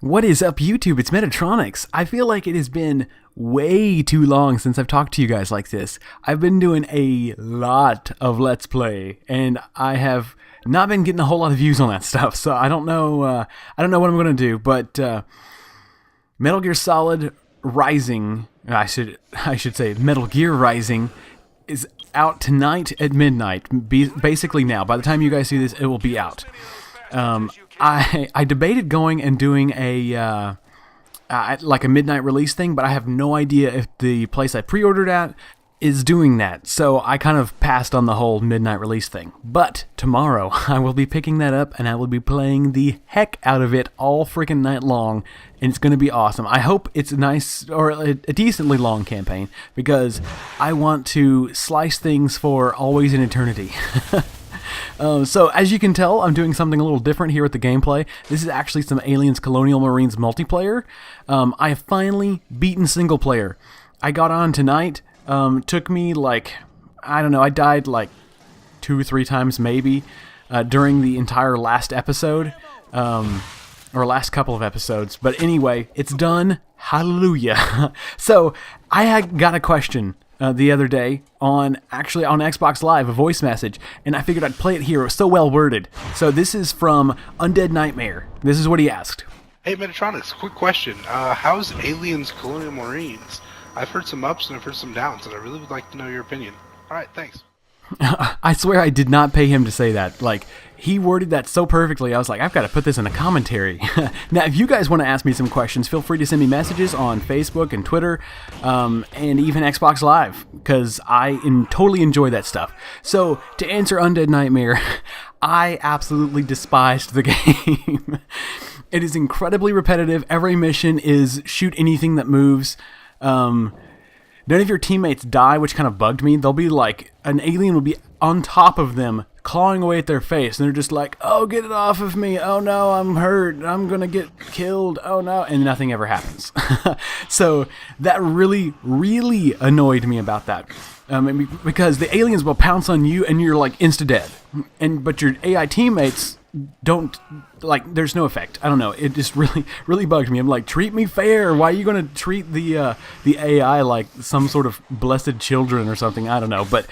What is up, YouTube? It's Metatronics. I feel like it has been way too long since I've talked to you guys like this. I've been doing a lot of Let's Play, and I have not been getting a whole lot of views on that stuff. So I don't know. I don't know what I'm going to do. But Metal Gear Solid Rising, I should say Metal Gear Rising, is out tonight at midnight. Basically now. By the time you guys see this, it will be out. I debated going and doing a like a midnight release thing, but I have no idea if the place I pre-ordered at is doing that. So I kind of passed on the whole midnight release thing. But tomorrow I will be picking that up and I will be playing the heck out of it all freaking night long, and it's going to be awesome. I hope it's a nice or a decently long campaign because I want to slice things for always and eternity. So as you can tell, I'm doing something a little different here with the gameplay. This is actually some Aliens Colonial Marines multiplayer. I have finally beaten single player. I got on tonight. Took me like, I don't know, I died like 2 or 3 times maybe during the entire last episode, or last couple of episodes. But anyway, it's done. Hallelujah. So I had got a question the other day on Xbox Live, a voice message, and I figured I'd play it here. It was so well worded. So this is from Undead Nightmare. This is what he asked. Hey Metatronics, quick question. How's Aliens Colonial Marines? I've heard some ups and I've heard some downs, and I really would like to know your opinion. Alright, thanks. I swear I did not pay him to say that. Like, he worded that so perfectly, I was like, I've got to put this in a commentary. Now, if you guys want to ask me some questions, feel free to send me messages on Facebook and Twitter, and even Xbox Live, because I totally enjoy that stuff. So, to answer Undead Nightmare, I absolutely despised the game. It is incredibly repetitive. Every mission is shoot anything that moves. None of your teammates die, which kind of bugged me. They'll be like, an alien will be on top of them, clawing away at their face, and they're just like, oh, get it off of me, oh no, I'm hurt, I'm gonna get killed, oh no, and nothing ever happens. So that really, really annoyed me about that. Because the aliens will pounce on you, and you're like insta-dead. But your AI teammates don't, like, there's no effect. I don't know, it just really, really bugged me. I'm like, treat me fair. Why are you going to treat the AI like some sort of blessed children or something? I don't know, but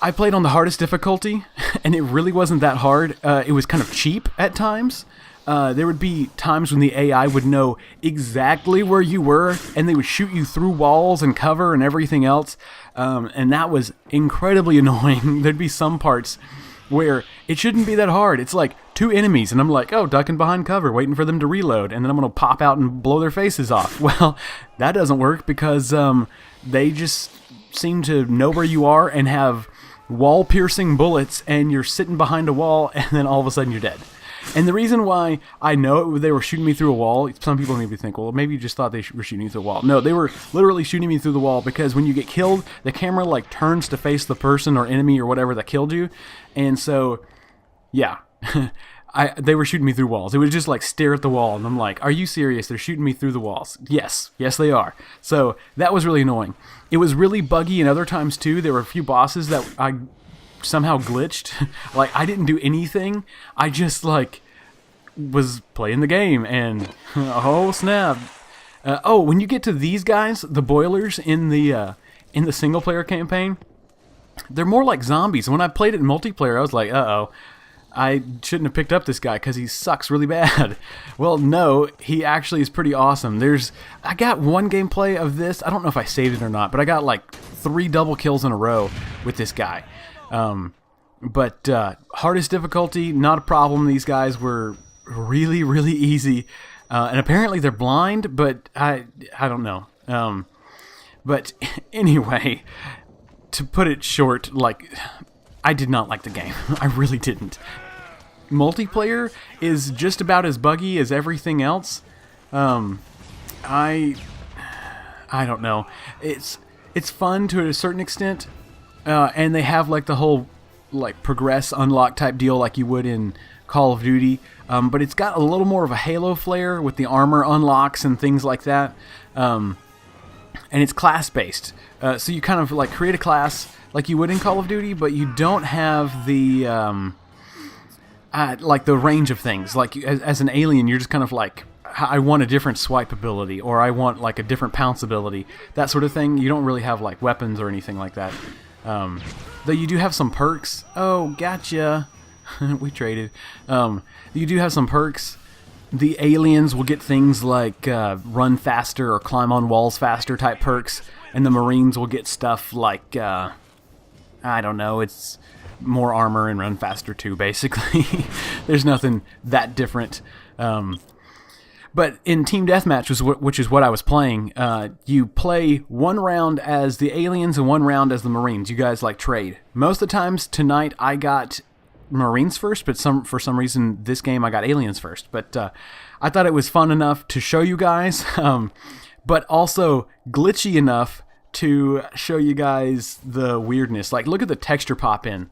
I played on the hardest difficulty, and it really wasn't that hard. It was kind of cheap at times. There would be times when the AI would know exactly where you were, and they would shoot you through walls and cover and everything else, and that was incredibly annoying. There'd be some parts where it shouldn't be that hard. It's like 2 enemies, and I'm like, oh, ducking behind cover, waiting for them to reload, and then I'm going to pop out and blow their faces off. Well, that doesn't work because they just seem to know where you are and have wall-piercing bullets, and you're sitting behind a wall, and then all of a sudden you're dead. And the reason why I know they were shooting me through a wall, some people maybe think, well, maybe you just thought they were shooting you through a wall. No, they were literally shooting me through the wall because when you get killed, the camera like turns to face the person or enemy or whatever that killed you. And so, yeah, they were shooting me through walls. It would just like stare at the wall, and I'm like, are you serious? They're shooting me through the walls. Yes, they are. So that was really annoying. It was really buggy, and other times too, there were a few bosses that I somehow glitched. Like, I didn't do anything. I just like was playing the game, and oh snap. When you get to these guys, the boilers in the single player campaign, they're more like zombies. When I played it in multiplayer, I was like, uh-oh, I shouldn't have picked up this guy because he sucks really bad. Well, no, he actually is pretty awesome. I got one gameplay of this. I don't know if I saved it or not, but I got like 3 double kills in a row with this guy. But hardest difficulty, not a problem. These guys were really, really easy. And apparently they're blind, but I don't know. But anyway, to put it short, like, I did not like the game. I really didn't. Multiplayer is just about as buggy as everything else. I don't know. It's fun to a certain extent. And they have like the whole like progress unlock type deal like you would in Call of Duty, but it's got a little more of a Halo flair with the armor unlocks and things like that, and it's class based, so you kind of like create a class like you would in Call of Duty, but you don't have the like the range of things. Like as an alien, you're just kind of like, I want a different swipe ability, or I want like a different pounce ability, that sort of thing. You don't really have like weapons or anything like that. Though you do have some perks. Oh, gotcha. We traded. You do have some perks. The aliens will get things like run faster or climb on walls faster type perks, and the Marines will get stuff like, I don't know, it's more armor and run faster too, basically. There's nothing that different. But in Team Deathmatch, which is what I was playing, you play one round as the aliens and one round as the Marines. You guys like trade. Most of the times tonight I got Marines first, but for some reason this game I got aliens first. But I thought it was fun enough to show you guys, but also glitchy enough to show you guys the weirdness. Like, look at the texture pop in.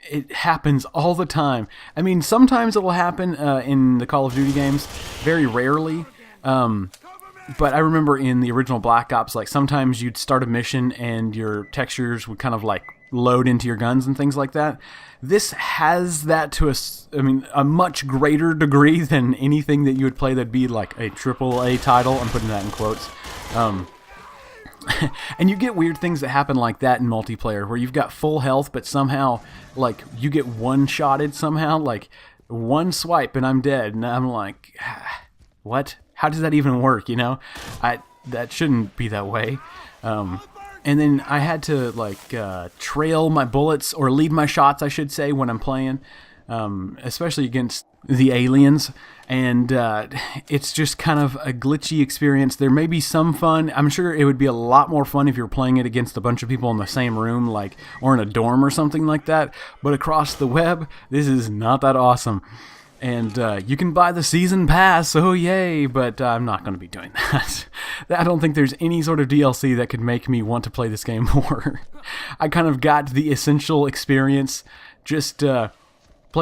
It happens all the time. I mean, sometimes it will happen in the Call of Duty games, very rarely. But I remember in the original Black Ops, like sometimes you'd start a mission and your textures would kind of like load into your guns and things like that. This has that to a much greater degree than anything that you would play that'd be like a AAA title. I'm putting that in quotes. And you get weird things that happen like that in multiplayer, where you've got full health, but somehow, like, you get one-shotted somehow, like, one swipe and I'm dead, and I'm like, what? How does that even work, you know? That shouldn't be that way. And then I had to, like, trail my bullets, or lead my shots, I should say, when I'm playing, especially against the aliens. And it's just kind of a glitchy experience. There may be some fun. I'm sure it would be a lot more fun if you were playing it against a bunch of people in the same room, like, or in a dorm or something like that. But across the web, this is not that awesome. And you can buy the season pass, oh yay, but I'm not going to be doing that. I don't think there's any sort of DLC that could make me want to play this game more. I kind of got the essential experience, just played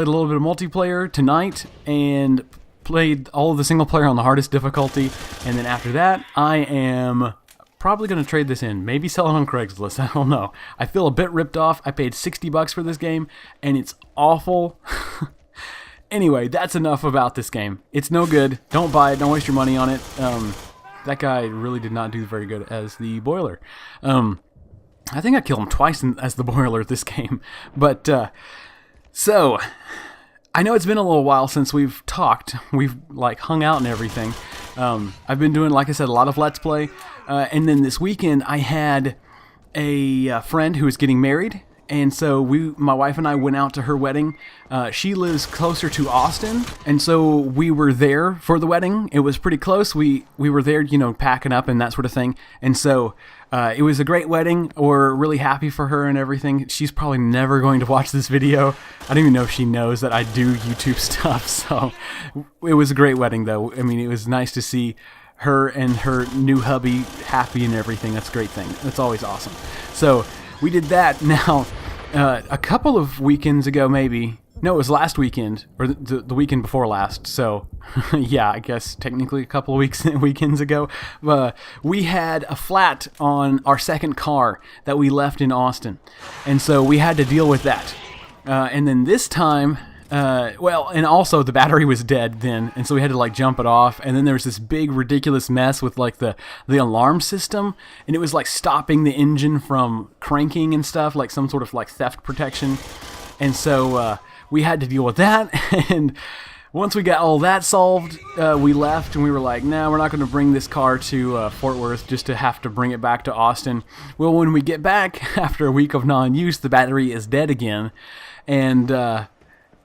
a little bit of multiplayer tonight, and played all of the single player on the hardest difficulty, and then after that, I am probably going to trade this in. Maybe sell it on Craigslist, I don't know. I feel a bit ripped off. I paid $60 for this game, and it's awful. Anyway, that's enough about this game. It's no good. Don't buy it. Don't waste your money on it. That guy really did not do very good as the boiler. I think I killed him twice as the boiler this game. But, so, I know it's been a little while since we've talked. We've, like, hung out and everything. I've been doing, like I said, a lot of Let's Play. And then this weekend, I had a friend who was getting married. And so my wife and I went out to her wedding. She lives closer to Austin, and so we were there for the wedding. It was pretty close. We were there, you know, packing up and that sort of thing. And so it was a great wedding. We're really happy for her and everything. She's probably never going to watch this video. I don't even know if she knows that I do YouTube stuff. So it was a great wedding, though. I mean, it was nice to see her and her new hubby happy and everything. That's a great thing. That's always awesome. So we did that. Now, a couple of weekends ago, maybe. No, it was last weekend, or the weekend before last. So, yeah, I guess technically a couple of weekends ago. We had a flat on our second car that we left in Austin. And so we had to deal with that. And then this time, and also the battery was dead then, and so we had to like jump it off, and then there was this big ridiculous mess with like the alarm system, and it was like stopping the engine from cranking and stuff, like some sort of like theft protection. And so we had to deal with that. And once we got all that solved, we left, and we were like, nah, we're not going to bring this car to Fort Worth just to have to bring it back to Austin. Well, when we get back after a week of non-use, the battery is dead again, and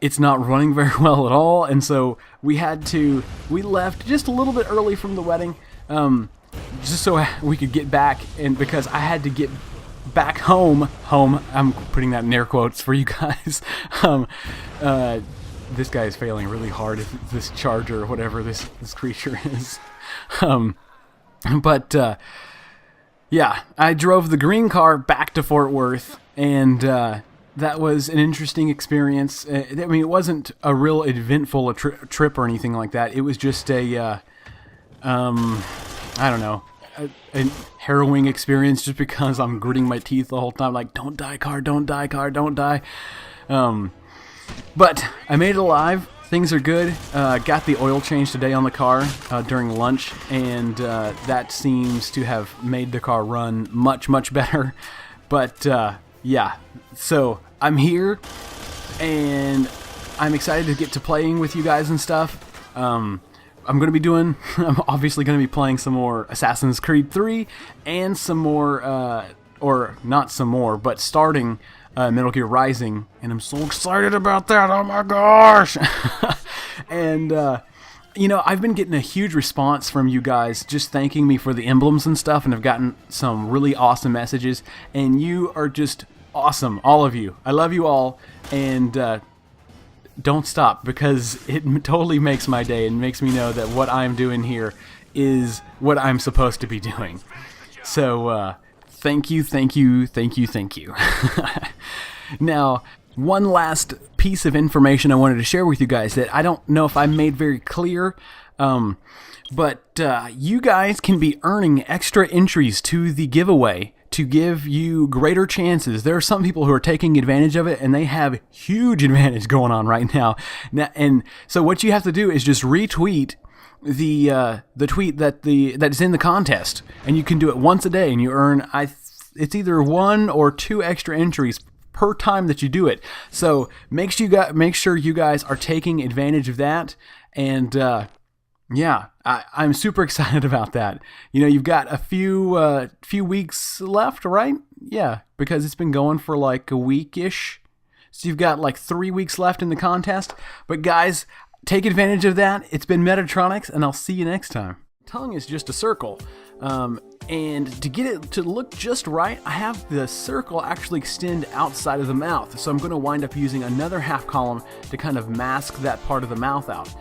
it's not running very well at all. And so we left just a little bit early from the wedding, just so we could get back, and because I had to get back home, I'm putting that in air quotes for you guys. This guy is failing really hard, this charger or whatever this creature is. Yeah, I drove the green car back to Fort Worth, and that was an interesting experience. I mean, it wasn't a real eventful trip or anything like that. It was just I don't know, a harrowing experience, just because I'm gritting my teeth the whole time, like, don't die, car, don't die, car, don't die. But I made it alive. Things are good. Got the oil change today on the car during lunch, and that seems to have made the car run much, much better. But yeah, so I'm here, and I'm excited to get to playing with you guys and stuff. I'm obviously going to be playing some more Assassin's Creed 3 and some more, or not some more, but starting Metal Gear Rising, and I'm so excited about that. Oh my gosh! And I've been getting a huge response from you guys just thanking me for the emblems and stuff, and I've gotten some really awesome messages, and you are just awesome, all of you. I love you all, and don't stop, because it totally makes my day and makes me know that what I'm doing here is what I'm supposed to be doing. So, thank you. Now, one last piece of information I wanted to share with you guys that I don't know if I made very clear, but you guys can be earning extra entries to the giveaway to give you greater chances. There are some people who are taking advantage of it, and they have huge advantage going on right now. And so what you have to do is just retweet the tweet that's in the contest, and you can do it once a day, and you earn it's either 1 or 2 extra entries per time that you do it. So make sure you guys are taking advantage of that, and yeah, I'm super excited about that. You've got a few weeks left, right? Yeah, because it's been going for like a week-ish. So you've got like 3 weeks left in the contest. But guys, take advantage of that. It's been Metatronics, and I'll see you next time. Tongue is just a circle. And to get it to look just right, I have the circle actually extend outside of the mouth. So I'm going to wind up using another half column to kind of mask that part of the mouth out.